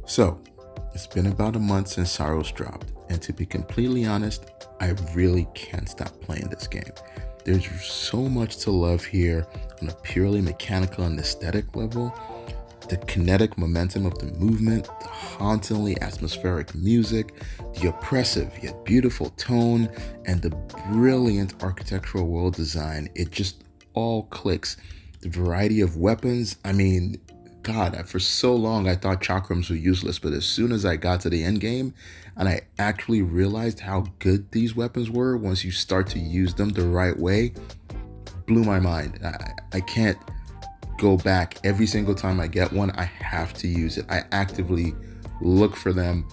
So, it's been about a month since Saros dropped, and to be completely honest, I really can't stop playing this game. There's so much to love here on a purely mechanical and aesthetic level. The kinetic momentum of the movement, the hauntingly atmospheric music, the oppressive yet beautiful tone, and the brilliant architectural world design, it just all clicks. The variety of weapons, God, for so long I thought chakrams were useless, but as soon as I got to the end game and I actually realized how good these weapons were once you start to use them the right way, blew my mind. I can't go back every single time I get one. I have to use it. I actively look for them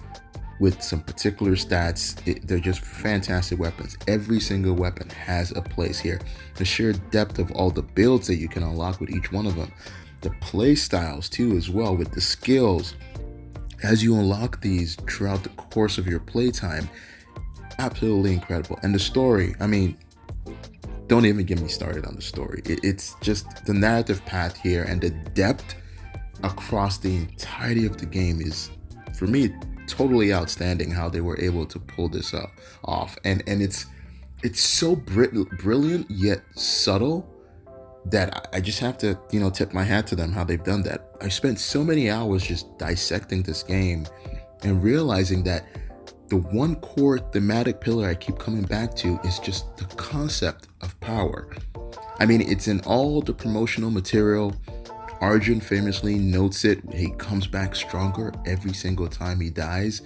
with some particular stats. They're just fantastic weapons. Every single weapon has a place here. The sheer depth of all the builds that you can unlock with each one of them. The play styles too as well, with the skills as you unlock these throughout the course of your playtime. Absolutely incredible. And the story, don't even get me started on the story. It's just the narrative path here and the depth across the entirety of the game is, for me, totally outstanding how they were able to pull this off. And it's so brilliant yet subtle that I just have to, tip my hat to them how they've done that. I spent so many hours just dissecting this game and realizing that the one core thematic pillar I keep coming back to is just the concept of power. It's in all the promotional material. Arjun famously notes it. He comes back stronger every single time he dies.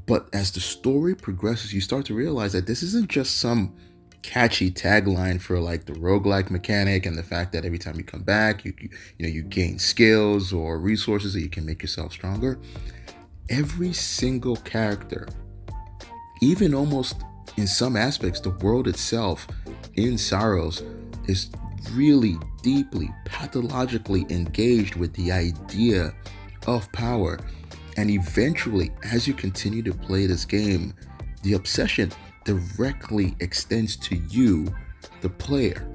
But as the story progresses, you start to realize that this isn't just some catchy tagline for like the roguelike mechanic and the fact that every time you come back, you gain skills or resources that you can make yourself stronger. Every single character, even almost in some aspects, the world itself in Saros is really deeply, pathologically engaged with the idea of power. And eventually, as you continue to play this game, the obsession directly extends to you, the player.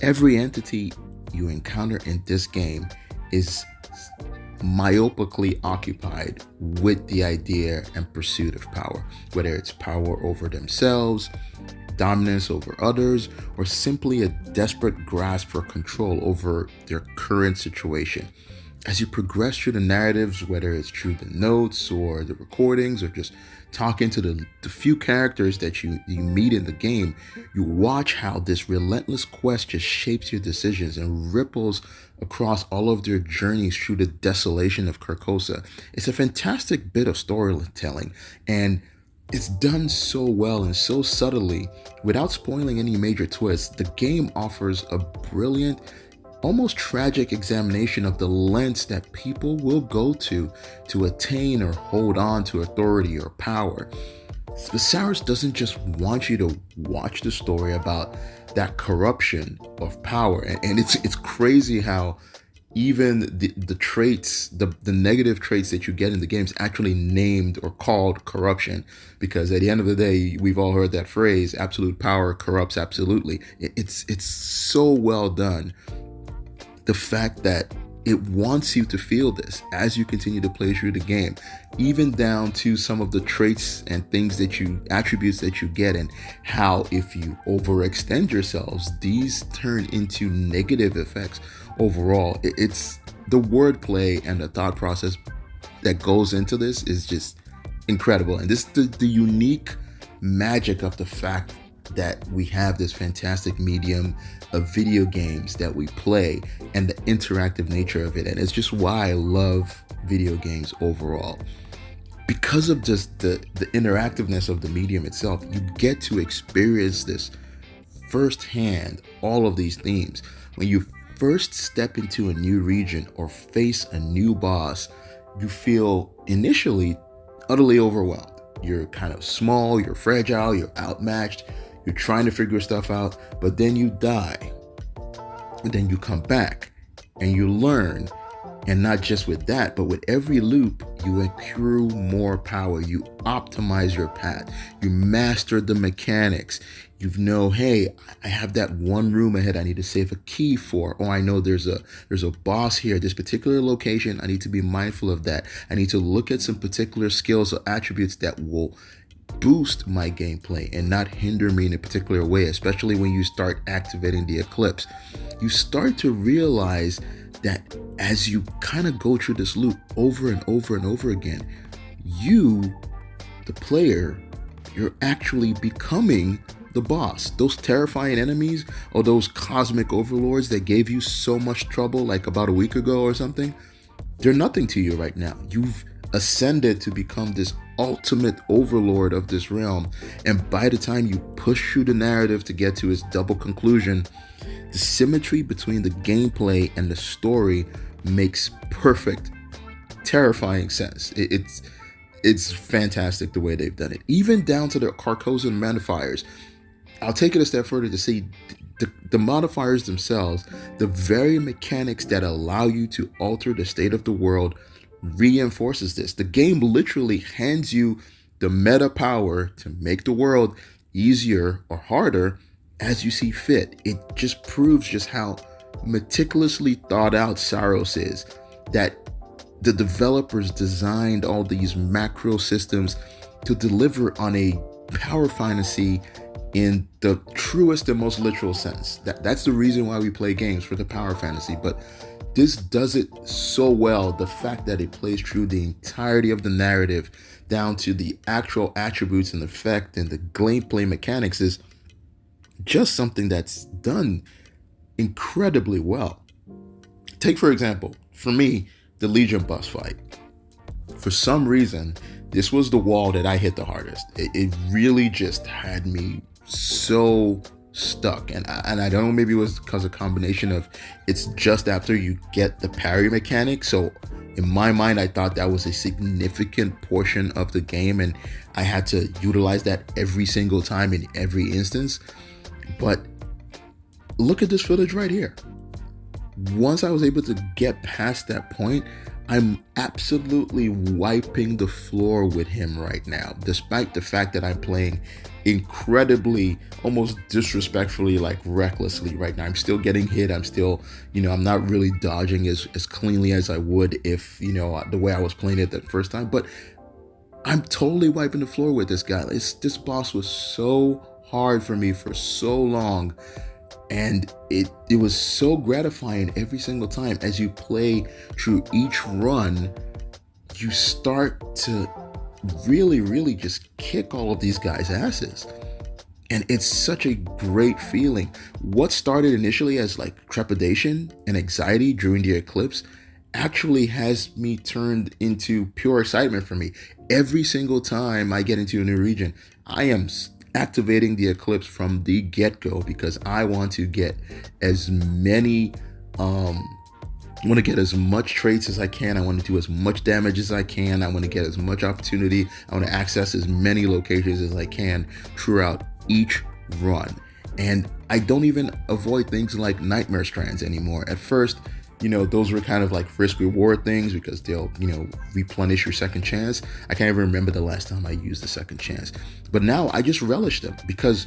Every entity you encounter in this game is myopically occupied with the idea and pursuit of power, whether it's power over themselves, dominance over others, or simply a desperate grasp for control over their current situation. As you progress through the narratives, whether it's through the notes or the recordings or just talking to the few characters that you meet in the game, you watch how this relentless quest just shapes your decisions and ripples across all of their journeys through the desolation of Carcosa. It's a fantastic bit of storytelling, and it's done so well and so subtly without spoiling any major twists. The game offers a brilliant, almost tragic examination of the lengths that people will go to attain or hold on to authority or power. Saros doesn't just want you to watch the story about that corruption of power, and it's crazy how even the traits, the negative traits that you get in the game is actually named or called corruption, because at the end of the day, we've all heard that phrase, absolute power corrupts absolutely. It's so well done. The fact that it wants you to feel this as you continue to play through the game, even down to some of the traits and attributes that you get, and how if you overextend yourselves, these turn into negative effects overall. It's the wordplay and the thought process that goes into this is just incredible. And this the unique magic of the fact that we have this fantastic medium of video games that we play and the interactive nature of it. And it's just why I love video games overall. Because of just the interactiveness of the medium itself, you get to experience this firsthand, all of these themes. When you first step into a new region or face a new boss, you feel initially utterly overwhelmed. You're kind of small, you're fragile, you're outmatched, you're trying to figure stuff out, but then you die. And then you come back and you learn And not just with that, but with every loop, you accrue more power. You optimize your path. You master the mechanics. You know, hey, I have that one room ahead I need to save a key for. Or I know there's a boss here, this particular location. I need to be mindful of that. I need to look at some particular skills or attributes that will boost my gameplay and not hinder me in a particular way, especially when you start activating the eclipse. You start to realize that as you kind of go through this loop over and over and over again, you, the player, you're actually becoming the boss. Those terrifying enemies or those cosmic overlords that gave you so much trouble like about a week ago or something, they're nothing to you right now. You've ascended to become this ultimate overlord of this realm. And by the time you push through the narrative to get to its double conclusion, the symmetry between the gameplay and the story makes perfect, terrifying sense. It's fantastic the way they've done it. Even down to the Carcosan modifiers. I'll take it a step further to see the modifiers themselves, the very mechanics that allow you to alter the state of the world reinforces this. The game literally hands you the meta power to make the world easier or harder as you see fit. It just proves just how meticulously thought out Saros is, that the developers designed all these macro systems to deliver on a power fantasy in the truest and most literal sense. That's the reason why we play games, for the power fantasy. But this does it so well. The fact that it plays through the entirety of the narrative down to the actual attributes and effect and the gameplay mechanics is just something that's done incredibly well. Take, for example, for me, the Legion boss fight. For some reason, this was the wall that I hit the hardest. It really just had me so stuck, and I don't know, maybe it was because of a combination of it's just after you get the parry mechanic. So in my mind, I thought that was a significant portion of the game, and I had to utilize that every single time in every instance. But look at this footage right here. Once I was able to get past that point, I'm absolutely wiping the floor with him right now, despite the fact that I'm playing incredibly, almost disrespectfully, like recklessly right now. I'm still getting hit. I'm still, I'm not really dodging as cleanly as I would if, the way I was playing it that first time. But I'm totally wiping the floor with this guy. This boss was so hard for me for so long. And it was so gratifying every single time. As you play through each run, you start to really just kick all of these guys' asses. And it's such a great feeling. What started initially as like trepidation and anxiety during the eclipse actually has me turned into pure excitement for me. Every single time I get into a new region, I am activating the eclipse from the get-go because I want to get as many I want to get as much traits as I can. I want to do as much damage as I can. I want to get as much opportunity. I want to access as many locations as I can throughout each run. And I don't even avoid things like nightmare strands anymore. At first, those were kind of like risk reward things because they'll, replenish your second chance. I can't even remember the last time I used the second chance. But now I just relish them because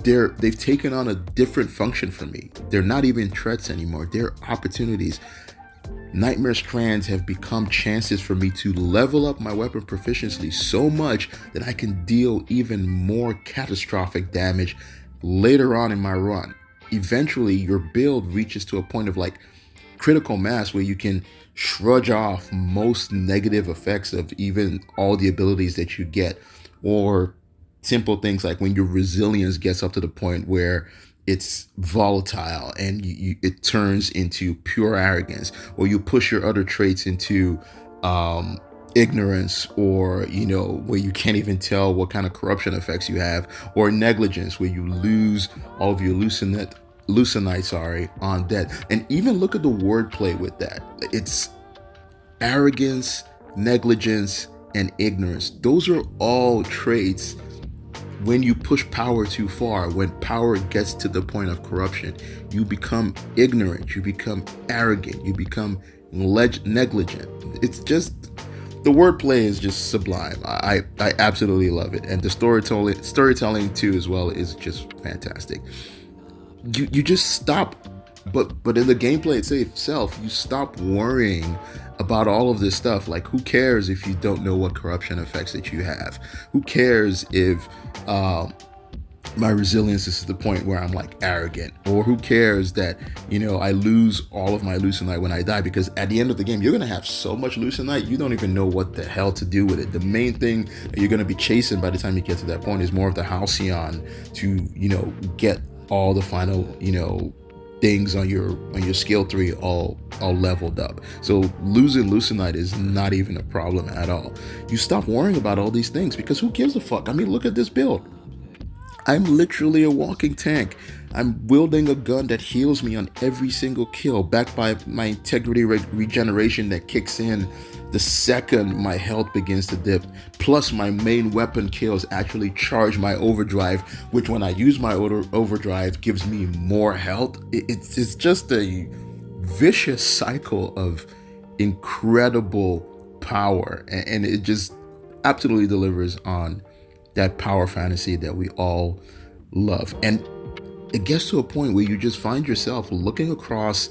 they've taken on a different function for me. They're not even threats anymore. They're opportunities. Nightmare strands have become chances for me to level up my weapon proficiency so much that I can deal even more catastrophic damage later on in my run. Eventually, your build reaches to a point of like critical mass where you can shrug off most negative effects of even all the abilities that you get, or simple things like when your resilience gets up to the point where it's volatile and it turns into pure arrogance, or you push your other traits into ignorance, or where you can't even tell what kind of corruption effects you have, or negligence where you lose all of your Lucenite on death. And even look at the wordplay with that. It's arrogance, negligence, and ignorance. Those are all traits. When you push power too far, when power gets to the point of corruption, you become ignorant, you become arrogant, you become negligent. It's just the wordplay is just sublime. I absolutely love it, and the storytelling too as well is just fantastic. You just stop, but in the gameplay itself, you stop worrying about all of this stuff. Like, who cares if you don't know what corruption effects that you have? Who cares if my resilience is to the point where I'm like arrogant, or who cares that I lose all of my Lucenite when I die? Because at the end of the game, you're gonna have so much Lucenite, you don't even know what the hell to do with it. The main thing that you're gonna be chasing by the time you get to that point is more of the Halcyon to get all the final things on your skill 3 all leveled up. So losing Lucenite is not even a problem at all. You stop worrying about all these things because who gives a fuck? I mean, look at this build. I'm literally a walking tank. I'm wielding a gun that heals me on every single kill, backed by my integrity regeneration that kicks in the second my health begins to dip. Plus, my main weapon kills actually charge my overdrive, which when I use my overdrive gives me more health. It's just a vicious cycle of incredible power, and it just absolutely delivers on that power fantasy that we all love. And it gets to a point where you just find yourself looking across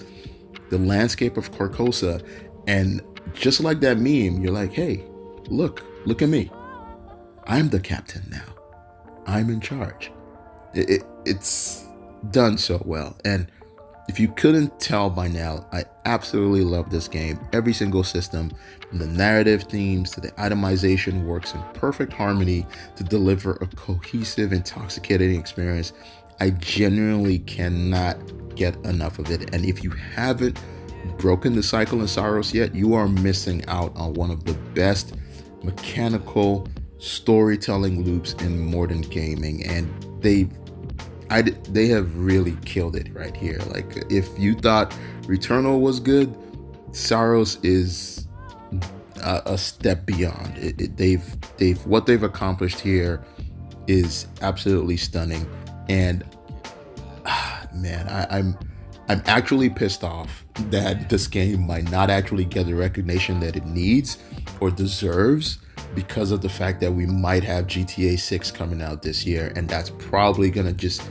the landscape of Carcosa, and just like that meme, you're like, hey, look at me. I'm the captain now. I'm in charge. It's done so well. And if you couldn't tell by now, I absolutely love this game. Every single system, from the narrative themes to the itemization, works in perfect harmony to deliver a cohesive, intoxicating experience. I genuinely cannot get enough of it. And if you haven't broken the cycle in Saros yet, you are missing out on one of the best mechanical storytelling loops in modern gaming. And they have really killed it right here. Like, if you thought Returnal was good, Saros is a step beyond. What they've accomplished here is absolutely stunning. And man, I'm actually pissed off that this game might not actually get the recognition that it needs or deserves, because of the fact that we might have GTA 6 coming out this year, and that's probably gonna just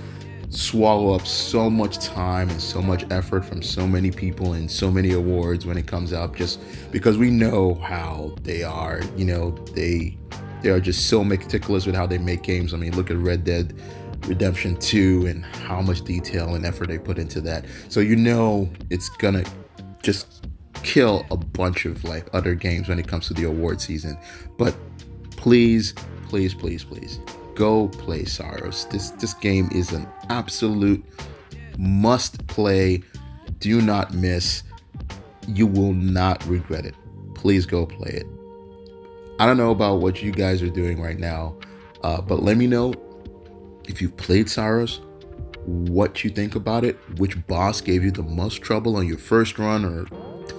swallow up so much time and so much effort from so many people and so many awards when it comes out, just because we know how they are. They are just so meticulous with how they make games. I mean, look at Red Dead Redemption 2 and how much detail and effort they put into that. So it's gonna just kill a bunch of like other games when it comes to the award season. But please go play Saros. This game is an absolute must play. Do not miss. You will not regret it. Please go play it. I don't know about what you guys are doing right now, but let me know if you've played Saros, what you think about it, which boss gave you the most trouble on your first run or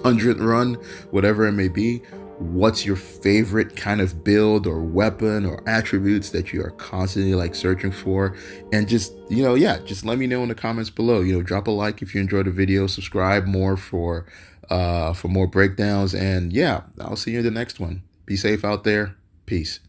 100th run, whatever it may be. What's your favorite kind of build or weapon or attributes that you are constantly like searching for? And just just let me know in the comments below. Drop a like if you enjoyed the video, subscribe more for more breakdowns, and I'll see you in the next one. Be safe out there. Peace.